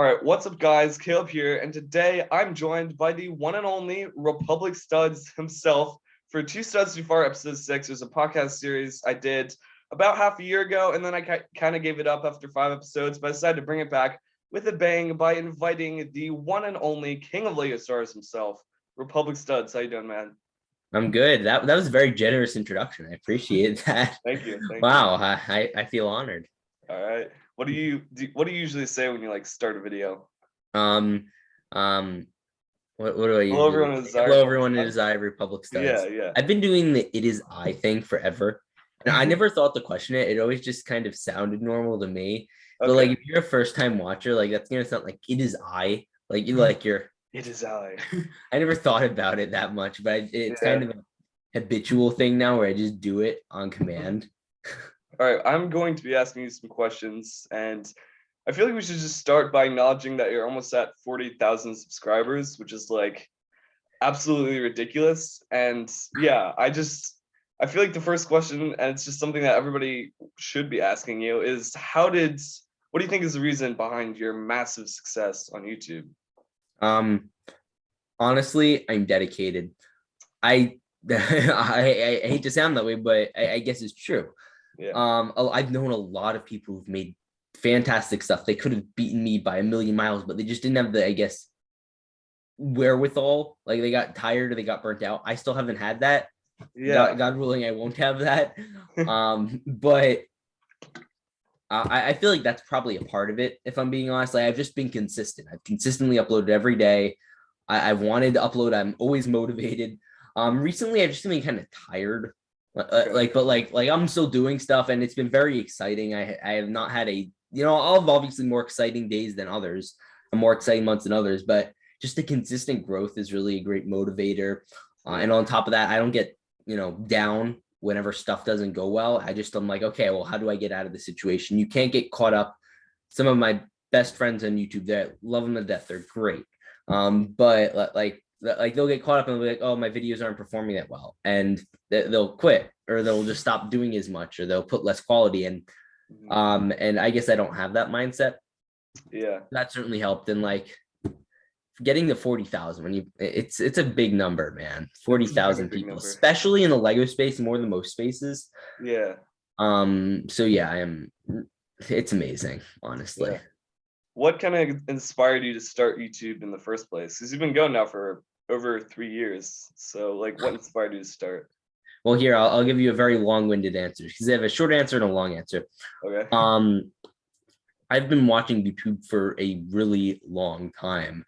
All right, what's up, guys? Caleb here, and today I'm joined by the one and only Republic Studs himself for Two Studs Too Far, episode 6. There's a podcast series I did about half a year ago, and then I kind of gave it up after 5 episodes, but I decided to bring it back with a bang by inviting the one and only King of Lego Stars himself, Republic Studs. How you doing, man? I'm good. That was a very generous introduction. I appreciate that. Thank you. Wow, I feel honored. All right. What do you usually say when you start a video? Um, um, what do I Hello, usually everyone. say? Hello, everyone. It is I, Republic Studs. Yeah. I've been doing the "it is I" thing forever, and I never thought to question it. It always just kind of sounded normal to me. But like, if you're a first-time watcher, like that's gonna sound like "it is I." Like you're. It is I. I never thought about it that much, but it's kind of a habitual thing now where I just do it on command. All right, I'm going to be asking you some questions, and I feel like we should just start by acknowledging that you're almost at 40,000 subscribers, which is like absolutely ridiculous. And yeah, I feel like the first question, and it's just something that everybody should be asking you, is what do you think is the reason behind your massive success on YouTube? Honestly, I'm dedicated. I I hate to sound that way, but I guess it's true. Yeah. I've known a lot of people who've made fantastic stuff. They could have beaten me by a million miles, but they just didn't have the, I guess, wherewithal. Like they got tired or they got burnt out. I still haven't had that. Yeah. God willing, I won't have that. But I feel like that's probably a part of it, if I'm being honest. Like I've just been consistent. I've consistently uploaded every day. I wanted to upload. I'm always motivated. Recently I've just been kind of tired. But I'm still doing stuff, and it's been very exciting. I have not had I'll have obviously more exciting days than others, and more exciting months than others, but just the consistent growth is really a great motivator. And on top of that, I don't get down whenever stuff doesn't go well. I'm like, okay, well, how do I get out of the situation? You can't get caught up. Some of my best friends on YouTube, they love them to death. They're great. But like they'll get caught up and they'll be like, oh, my videos aren't performing that well, and they'll quit, or they'll just stop doing as much, or they'll put less quality in. And I guess I don't have that mindset. Yeah, that certainly helped. And like getting to 40,000 it's a big number, man. 40,000 people, especially in the Lego space, more than most spaces. Yeah. So yeah, it's amazing, honestly. Yeah. What kind of inspired you to start YouTube in the first place? Because you've been going now for over 3 years. So like, what inspired you to start? Well, here, I'll give you a very long-winded answer, because I have a short answer and a long answer. Okay. I've been watching YouTube for a really long time.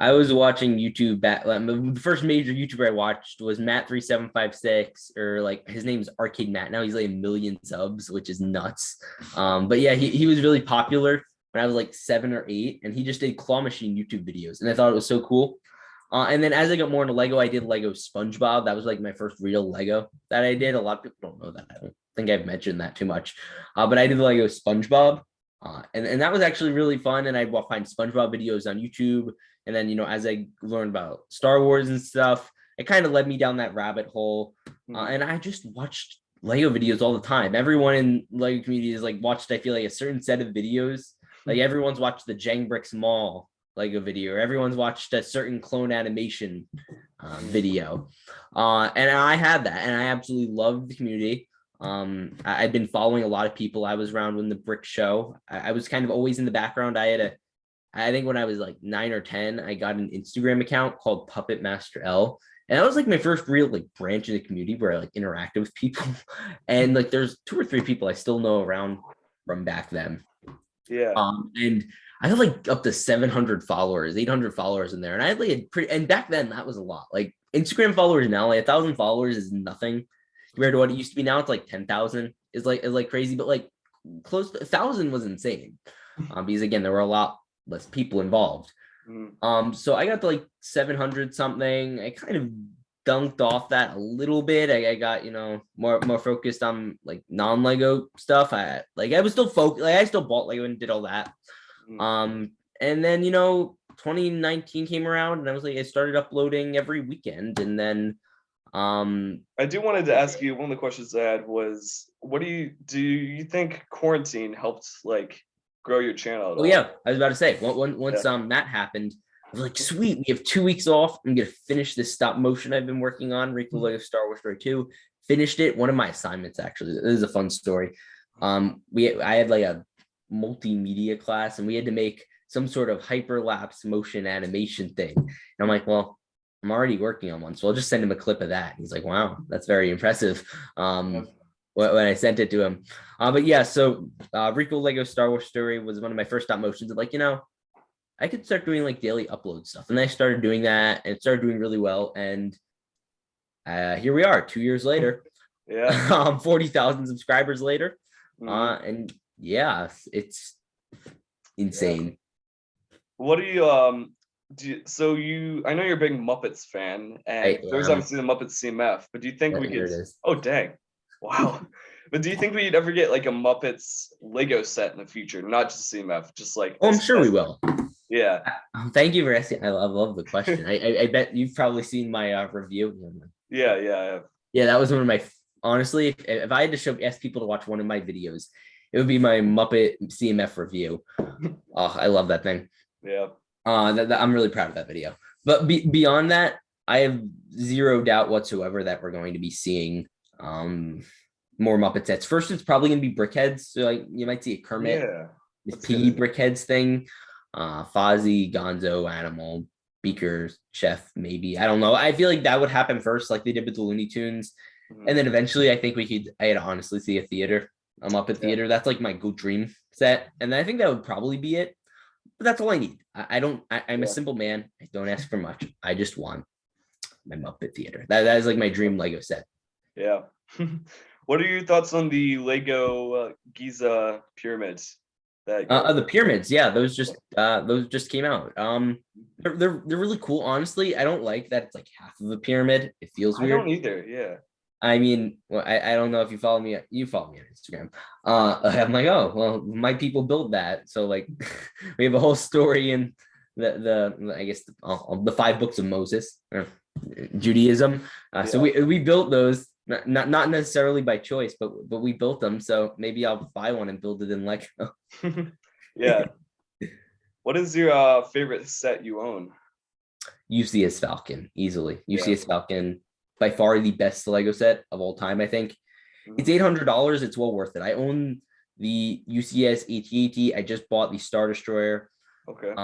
I was watching YouTube back. The first major YouTuber I watched was Matt3756, or like his name's Arcade Matt. Now he's like 1 million subs, which is nuts. But yeah, he was really popular when I was like 7 or 8, and he just did claw machine YouTube videos, and I thought it was so cool. And then as I got more into Lego, I did Lego Spongebob. That was like my first real Lego that I did. A lot of people don't know that. I don't think I've mentioned that too much. But I did Lego Spongebob. And that was actually really fun. And I'd find SpongeBob videos on YouTube. And then, as I learned about Star Wars and stuff, it kind of led me down that rabbit hole. And I just watched Lego videos all the time. Everyone in Lego community is like watched, I feel like, a certain set of videos. Like everyone's watched the Jang Bricks Mall Lego video, or everyone's watched a certain clone animation video. And I had that, and I absolutely loved the community. I've been following a lot of people. I was around when the brick show. I was kind of always in the background. I think when I was like 9 or 10, I got an Instagram account called Puppet Master L. And that was like my first real like branch in the community where I like interacted with people. And like there's 2 or 3 people I still know around from back then. Yeah. And I had like up to 700 followers, 800 followers in there. And I had like and back then that was a lot. Like Instagram followers now, like 1,000 followers is nothing compared to what it used to be. Now it's like 10,000 is like crazy, but like close to 1,000 was insane. Because again, there were a lot less people involved. So I got to like 700 something. I kind of dunked off that a little bit. I got, more focused on like non-Lego stuff. I was still focused. Like I still bought Lego and did all that. And then 2019 came around, and I started uploading every weekend. And then I wanted to ask you, one of the questions I had was, do you think quarantine helped like grow your channel at Oh all? yeah, I was about to say once Yeah. that happened, I was like, sweet, we have 2 weeks off. I'm gonna finish this stop motion I've been working on, Rico Lego Star Wars Story 2. Finished it. One of my assignments actually. This is a fun story. I had like a multimedia class and we had to make some sort of hyperlapse motion animation thing. And I'm like, well, I'm already working on one, so I'll just send him a clip of that. He's like, wow, that's very impressive. Yeah. When I sent it to him. But yeah, so Rico Lego Star Wars Story was one of my first stop motions of like, I could start doing like daily upload stuff. And I started doing that and it started doing really well. And here we are 2 years later, Yeah. 40,000 subscribers later. Mhm. And yeah, it's Yeah. insane. What do you so I know you're a big Muppets fan, I and there's am. obviously the Muppets CMF, but do you think we There could, it is. oh dang. Wow. But do you think we'd ever get like a Muppets Lego set in the future? Not just CMF, just like Oh, I'm sure we as will. yeah. Thank you for asking. I love the question. I bet you've probably seen my review. Yeah, yeah, Yeah, that was one of my, honestly, if I had to ask people to watch one of my videos, it would be my Muppet CMF review. Oh, I love that thing. yeah. I'm really proud of that video. But beyond that, I have zero doubt whatsoever that we're going to be seeing more Muppet sets. First, it's probably going to be Brickheads. So like you might see a Kermit, Yeah. this That's Piggy good. Brickheads thing, Fozzie, Gonzo, Animal, Beaker, Chef, maybe. I don't know. I feel like that would happen first, like they did with the Looney Tunes. And Mhm. then eventually, I think I'd honestly see a theater, a Muppet Yeah. theater. That's like my go dream set. And I think that would probably be it. But that's all I need. I'm a Yeah. simple man. I don't ask for much. I just want my Muppet theater. That is like my dream Lego set. Yeah. What are your thoughts on the Lego Giza pyramids that go? The pyramids, yeah, those just came out. They're really cool. Honestly, I don't like that it's like half of a pyramid. It feels I don't weird. either. Yeah. I mean, well, I don't know if you follow me. You follow me on Instagram. I'm like, oh well, my people built that. So like, we have a whole story in the I guess the 5 books of Moses, or Judaism. So Yeah. we built those not necessarily by choice, but we built them. So maybe I'll buy one and build it in Lego. Yeah. What is your favorite set you own? UCS Falcon easily. Yeah. UCS Falcon by far the best Lego set of all time. I think it's Mhm. $800. It's well worth it. I own the UCS AT-AT. I just bought the Star Destroyer. Okay.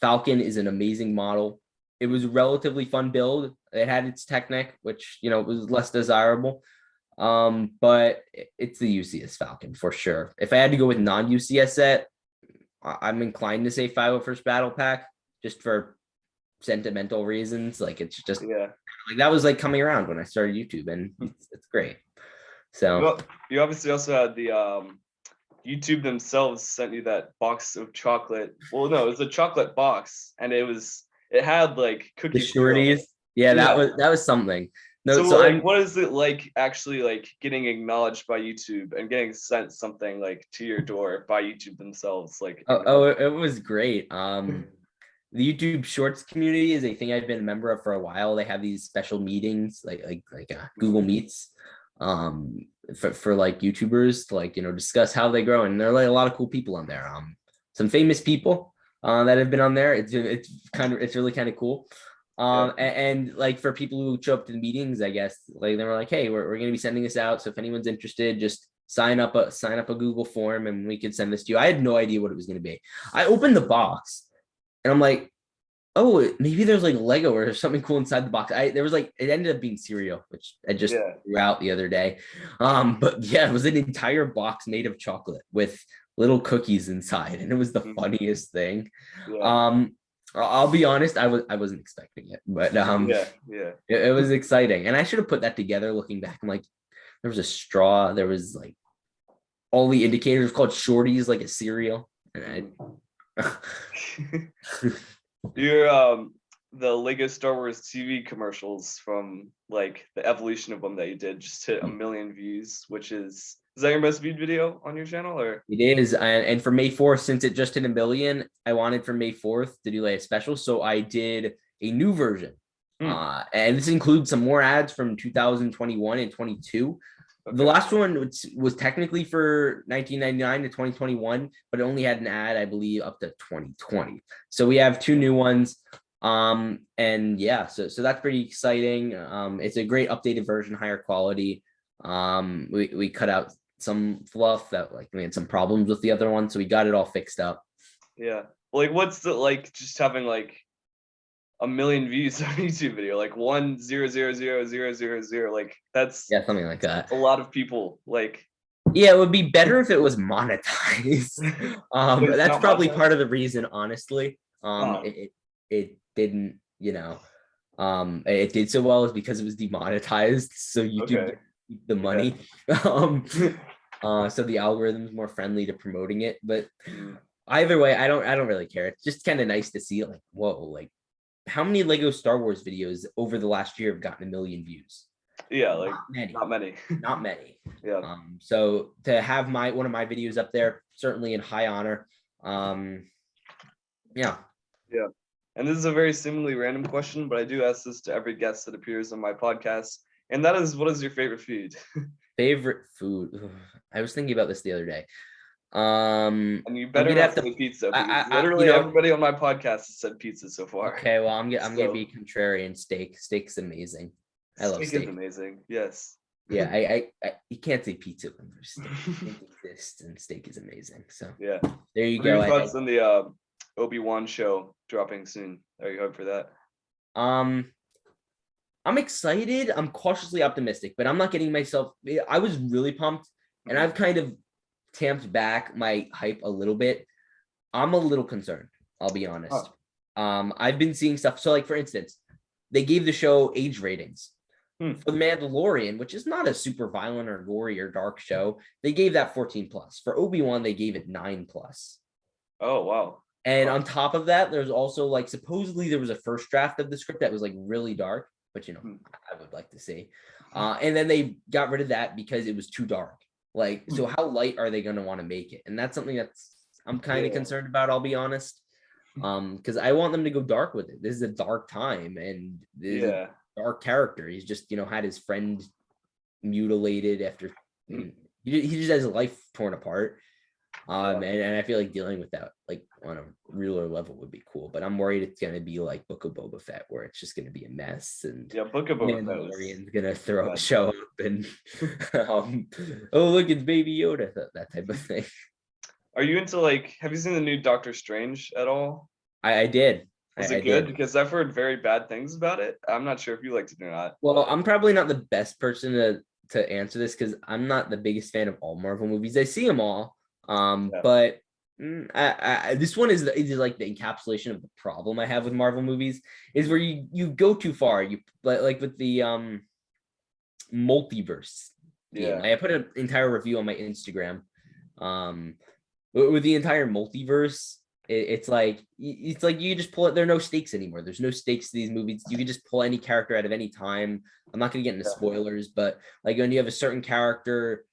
Falcon is an amazing model. It was a relatively fun build. It had its Technic, which was less desirable. But it's the UCS Falcon for sure. If I had to go with non-UCS set, I'm inclined to say 501st Battle Pack just for sentimental reasons. Like it's just Yeah. like that was like coming around when I started YouTube, and it's great. So Well, you obviously also had the YouTube themselves sent you that box of chocolate. Well, no, it was a chocolate box, and it had like the cookie syrup. shorties, yeah, Yeah. that was something. No, So so like, I'm what is it like actually like getting acknowledged by YouTube and getting sent something like to your door by YouTube themselves? Like, it was great. The YouTube Shorts community is a thing I've been a member of for a while. They have these special meetings, like Google Meets, for like YouTubers to like discuss how they grow, and there are like a lot of cool people on there. Some famous people that have been on there. It's really kind of cool. yeah. And like for people who show up to the meetings, I guess like they were like, hey, we're gonna be sending this out. So if anyone's interested, just sign up a Google form and we could send this to you. I had no idea what it was gonna be. I opened the box and I'm like, oh, maybe there's like Lego or something cool inside the box. There was like it ended up being cereal, which I just Yeah. threw out the other day. But yeah, it was an entire box made of chocolate with little cookies inside, and it was the Mhm. funniest thing. Yeah. I'll be honest, I wasn't expecting it, but Yeah. Yeah. it was exciting, and I should have put that together. Looking back, I'm like, there was a straw, there was like all the indicators called shorties, like a cereal, and Mhm. Your the Lego Star Wars TV commercials from like the evolution of them that you did just hit 1 million views, which is that your most viewed video on your channel or? It is, and for May 4th, since it just hit 1 million, I wanted for May 4th to do like a special, so I did a new version. Hmm. And this includes some more ads from 2021 and 22. The last one was technically for 1999 to 2021, but it only had an ad, I believe, up to 2020. So we have two new ones. And yeah, so that's pretty exciting. It's a great updated version, higher quality. We cut out some fluff that like we had some problems with the other one, so we got it all fixed up. Yeah. Like, what's the like just having like a million views on a YouTube video, like 1,000,000, like that's something like that. A lot of people. Like, yeah, it would be better if it was monetized. That's probably part of the reason, honestly. It didn't, it did so well is because it was demonetized, so YouTube didn't keep the money. So the algorithm is more friendly to promoting it, but either way, I don't really care. It's just kind of nice to see like, whoa, like how many Lego Star Wars videos over the last year have gotten 1 million views? Yeah, like not many. Not many. Yeah. So to have one of my videos up there, certainly in high honor. Yeah. Yeah. And this is a very seemingly random question, but I do ask this to every guest that appears on my podcast. And that is, what is your favorite food? Favorite food? Ugh, I was thinking about this the other day. And you better not say pizza, because literally everybody on my podcast has said pizza so far. Okay, well, I'm gonna be contrarian. Steak's amazing. I love steak. Steak is amazing. Yes. Yeah, I you can't say pizza when there's steak. Steak exists, and steak is amazing. So yeah, there you go. What are your thoughts on the Obi-Wan show dropping soon? Are you hyped for that? I'm excited. I'm cautiously optimistic, but I'm not getting myself. I was really pumped, and I've kind of tamped back my hype a little bit. I'm a little concerned, I'll be honest. I've been seeing stuff. So, like, for instance, they gave the show age ratings. For The Mandalorian, which is not a super violent or gory or dark show, they gave that 14+. For Obi-Wan, they gave it 9+. Oh, wow. And on top of that, there's also like supposedly there was a first draft of the script that was like really dark, but I would like to see. And then they got rid of that because it was too dark. Like, so how light are they going to want to make it? And that's something I'm kind of concerned about, I'll be honest. Because I want them to go dark with it. This is a dark time, and this is a dark character. He's just, had his friend mutilated after he just has his life torn apart. And I feel like dealing with that like on a realer level would be cool, but I'm worried it's gonna be like Book of Boba Fett, where it's just gonna be a mess, and Book of Boba Mandalorian's gonna show up and oh look, it's Baby Yoda, that type of thing. Are you into like? Have you seen the new Doctor Strange at all? I did. Was it good? Because I've heard very bad things about it. I'm not sure if you liked it or not. Well, I'm probably not the best person to answer this because I'm not the biggest fan of all Marvel movies. I see them all. But this one is like the encapsulation of the problem I have with Marvel movies is where you go too far. You like with the multiverse. Yeah, I put an entire review on my Instagram. With the entire multiverse, it's like you just pull it. There are no stakes anymore. There's no stakes to these movies. You can just pull any character out of any time. I'm not gonna get into spoilers, but like when you have a certain character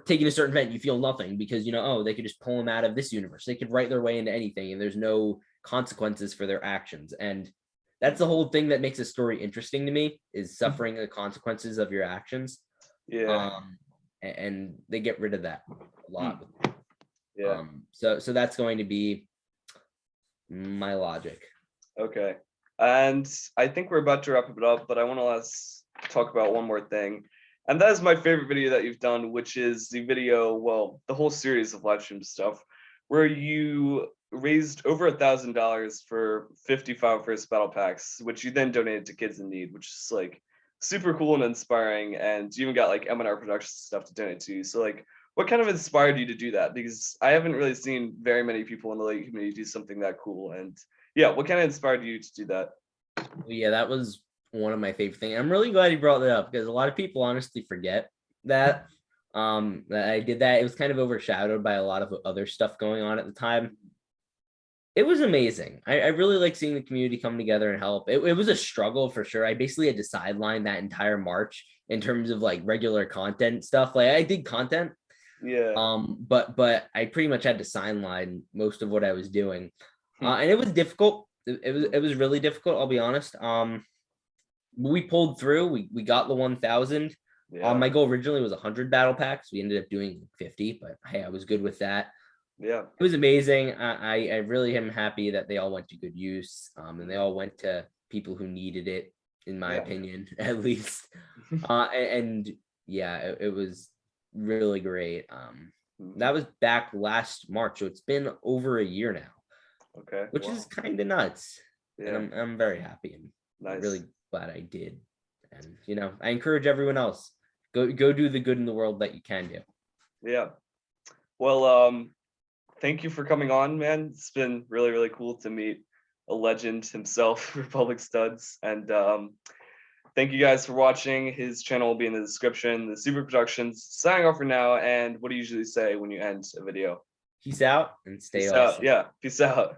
taking a certain event, you feel nothing because they could just pull them out of this universe. They could write their way into anything, and there's no consequences for their actions. And that's the whole thing that makes a story interesting to me, is suffering the consequences of your actions. And they get rid of that a lot. So that's going to be my logic. Okay. And I think we're about to wrap it up, but I want to talk about one more thing. And that is my favorite video that you've done, which is the video, the whole series of live stream stuff, where you raised over $1,000 for 55 first battle packs, which you then donated to kids in need, which is like super cool and inspiring. And you even got like M&R production stuff to donate to. So like, what kind of inspired you to do that? Because I haven't really seen very many people in the Lego community do something that cool. And what kind of inspired you to do that? Yeah, that was one of my favorite things. I'm really glad you brought that up because a lot of people honestly forget that that I did that. It was kind of overshadowed by a lot of other stuff going on at the time. It was amazing. I really like seeing the community come together and help. It was a struggle for sure. I basically had to sideline that entire March in terms of like regular content stuff. Like I did content, but I pretty much had to sideline most of what I was doing, and it was difficult. It was really difficult. I'll be honest. We pulled through. We got the 1,000. Yeah. My goal originally was 100 battle packs. We ended up doing 50, but hey, I was good with that. Yeah. It was amazing. I really am happy that they all went to good use, and they all went to people who needed it, in my Yeah. opinion, at least. And yeah, it was really great. That was back last March, so it's been over a year now, Okay. which Wow. is kind of nuts. Yeah. And I'm very happy and Nice. really glad I did. And I encourage everyone else, go do the good in the world that you can do. Yeah. Well, thank you for coming on, man. It's been really, really cool to meet a legend himself, Republic Studs. And thank you guys for watching. His channel will be in the description. The Super Productions signing off for now. And what do you usually say when you end a video? Peace out and stay Peace out. awesome. Yeah. Peace out.